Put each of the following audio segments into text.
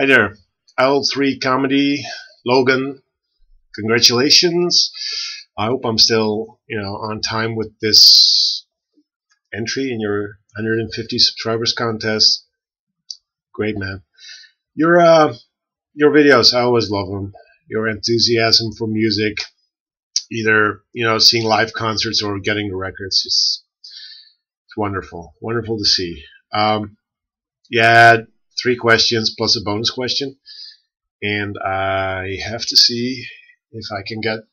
Hi there, Aisle3Comedy, Logan. Congratulations. I hope I'm still, on time with this entry in your 150 subscribers contest. Great, man. Your your videos, I always love them. Your enthusiasm for music, either seeing live concerts or getting the records, it's wonderful, wonderful to see. Yeah, 3 questions plus a bonus question. And I have to see if I can get.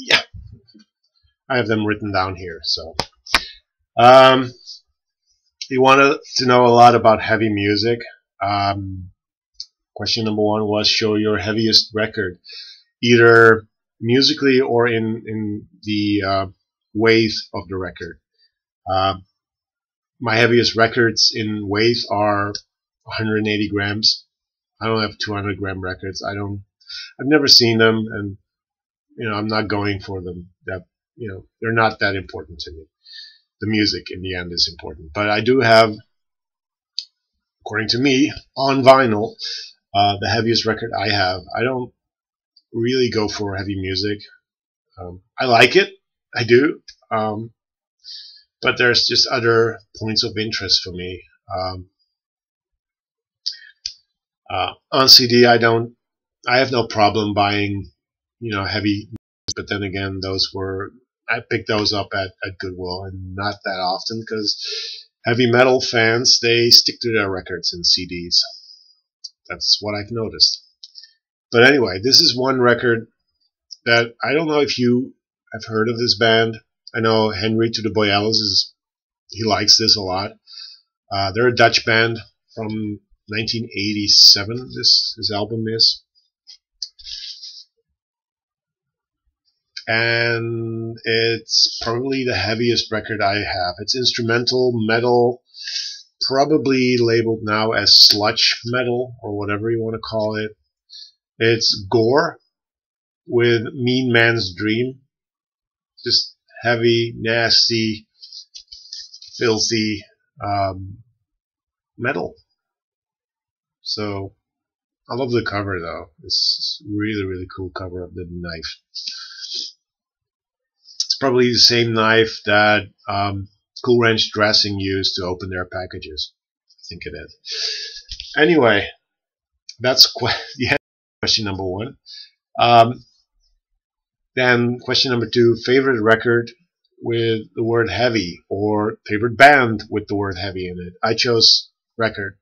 Yeah, I have them written down here. So, um, you wanted to know a lot about heavy music. Um, Question number one was show your heaviest record, either musically or in the weight of the record. Uh, my heaviest records in weight are 180 grams. I don't have 200-gram records. I've never seen them, and I'm not going for them. They're not that important to me. The music in the end is important, but I do have, according to me, on vinyl, the heaviest record I have. I don't really go for heavy music. I like it, I do, but there's just other points of interest for me. On CD, I have no problem buying, heavy. But then again, I picked those up at Goodwill, and not that often, because heavy metal fans, they stick to their records and CDs. That's what I've noticed. But anyway, this is one record that I don't know if you have heard of this band. I know Henry to the Boyales he likes this a lot. They're a Dutch band from 1987. This album is. And it's probably the heaviest record I have. It's instrumental metal, probably labeled now as sludge metal or whatever you want to call it. It's gore with Mean Man's Dream. Just heavy, nasty, filthy metal. So I love the cover though. It's really, really cool cover of the knife. It's probably the same knife that Cool Ranch Dressing used to open their packages. I think it is. Anyway, that's question number one. Then question number two, favorite record with the word heavy, or favorite band with the word heavy in it. I chose record.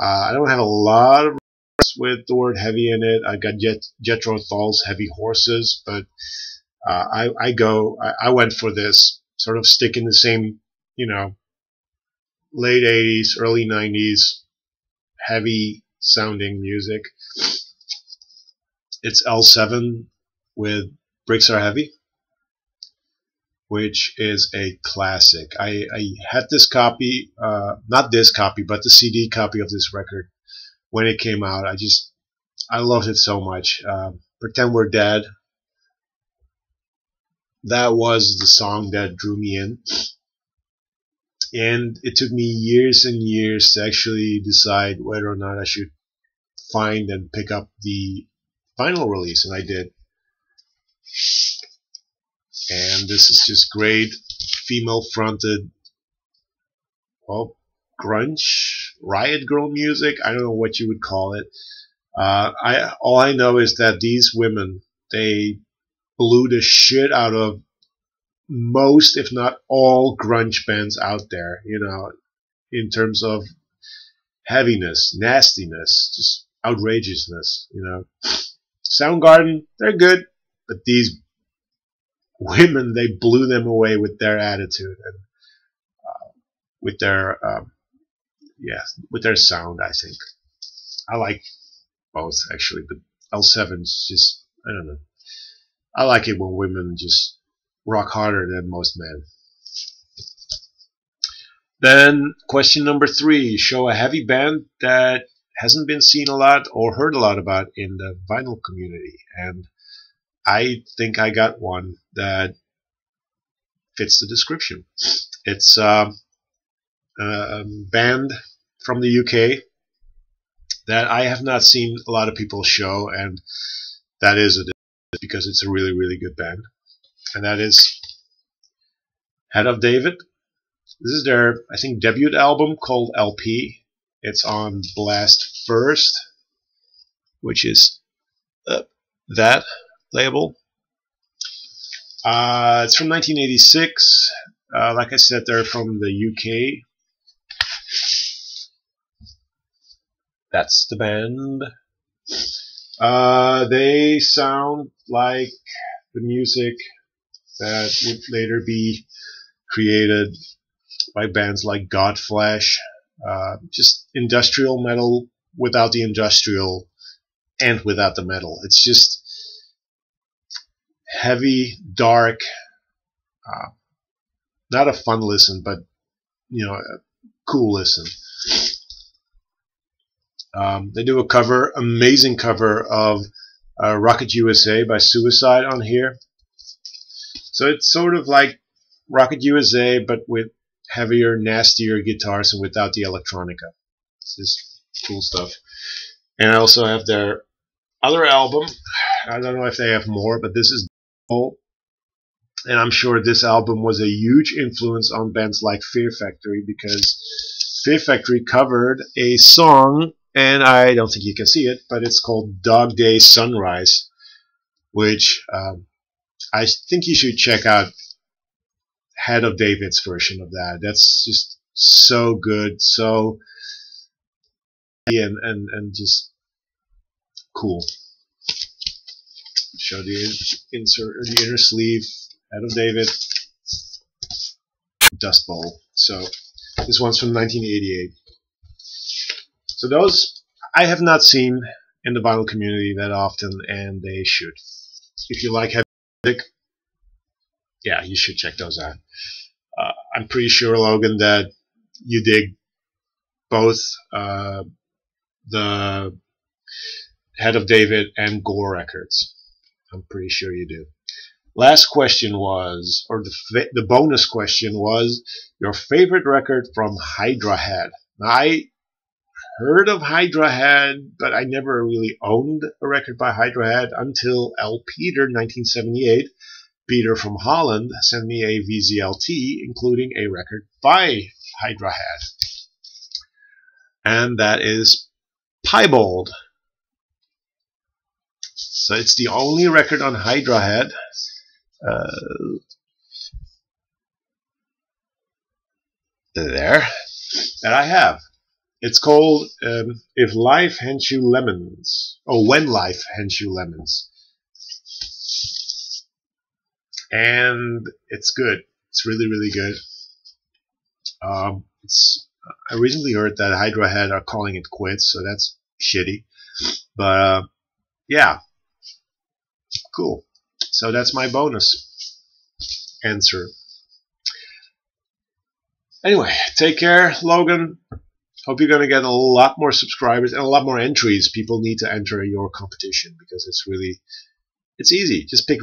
I don't have a lot of records with the word heavy in it. I got Jethro Tull's Heavy Horses, but I went for this sort of stick in the same, late 80s, early 90s, heavy sounding music. It's L7 with Bricks Are Heavy, which is a classic. I had this copy, not this copy, but the CD copy of this record when it came out. I loved it so much. Pretend We're Dead. That was the song that drew me in. And it took me years and years to actually decide whether or not I should find and pick up the vinyl release, and I did. And this is just great female-fronted, well, grunge, riot girl music. I don't know what you would call it. All I know is that these women, they blew the shit out of most, if not all, grunge bands out there, in terms of heaviness, nastiness, just outrageousness, Soundgarden, they're good, but these women, they blew them away with their attitude and with their with their sound. I think I like both actually, but L7's just, I don't know. I like it when women just rock harder than most men. Then question number three, show a heavy band that hasn't been seen a lot or heard a lot about in the vinyl community. And I think I got one that fits the description. It's a band from the UK. that I have not seen a lot of people show, and that is because it's a really, really good band. And that is Head of David. This is their, I think, debut album called LP. It's on Blast First, which is that label. It's from 1986. Like I said, they're from the UK. That's the band. They sound like the music that would later be created by bands like Godflesh. Just industrial metal without the industrial and without the metal. It's just heavy, dark, not a fun listen, but a cool listen. They do a cover, amazing cover of Rocket USA by Suicide on here. So it's sort of like Rocket USA, but with heavier, nastier guitars and without the electronica. It's just cool stuff. And I also have their other album. I don't know if they have more, but this is Old. And I'm sure this album was a huge influence on bands like Fear Factory, because Fear Factory covered a song, and I don't think you can see it, but it's called Dog Day Sunrise, which I think you should check out Head of David's version of that. That's just so good, so and just cool. Show the insert, the inner sleeve, Head of David, Dust Bowl. So this one's from 1988. So those I have not seen in the vinyl community that often, and they should. If you like heavy music, yeah, you should check those out. I'm pretty sure, Logan, that you dig both the Head of David and Gore records. I'm pretty sure you do. Last question was, or the bonus question was, your favorite record from Hydra Head. Now, I heard of Hydra Head, but I never really owned a record by Hydra Head until L. Peter, 1978. Peter from Holland sent me a VZLT, including a record by Hydra Head. And that is Piebald. So it's the only record on Hydra Head there that I have. It's called If Life Hands You Lemons. Oh, When Life Hands You Lemons. And it's good. It's really, really good. I recently heard that Hydra Head are calling it quits, so that's shitty. But yeah, cool. So that's my bonus answer. Anyway, take care, Logan. Hope you're going to get a lot more subscribers and a lot more entries. People need to enter your competition because it's easy. Just pick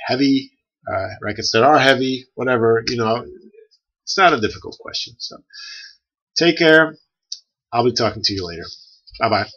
heavy records that are heavy, whatever, it's not a difficult question. So take care. I'll be talking to you later. Bye-bye.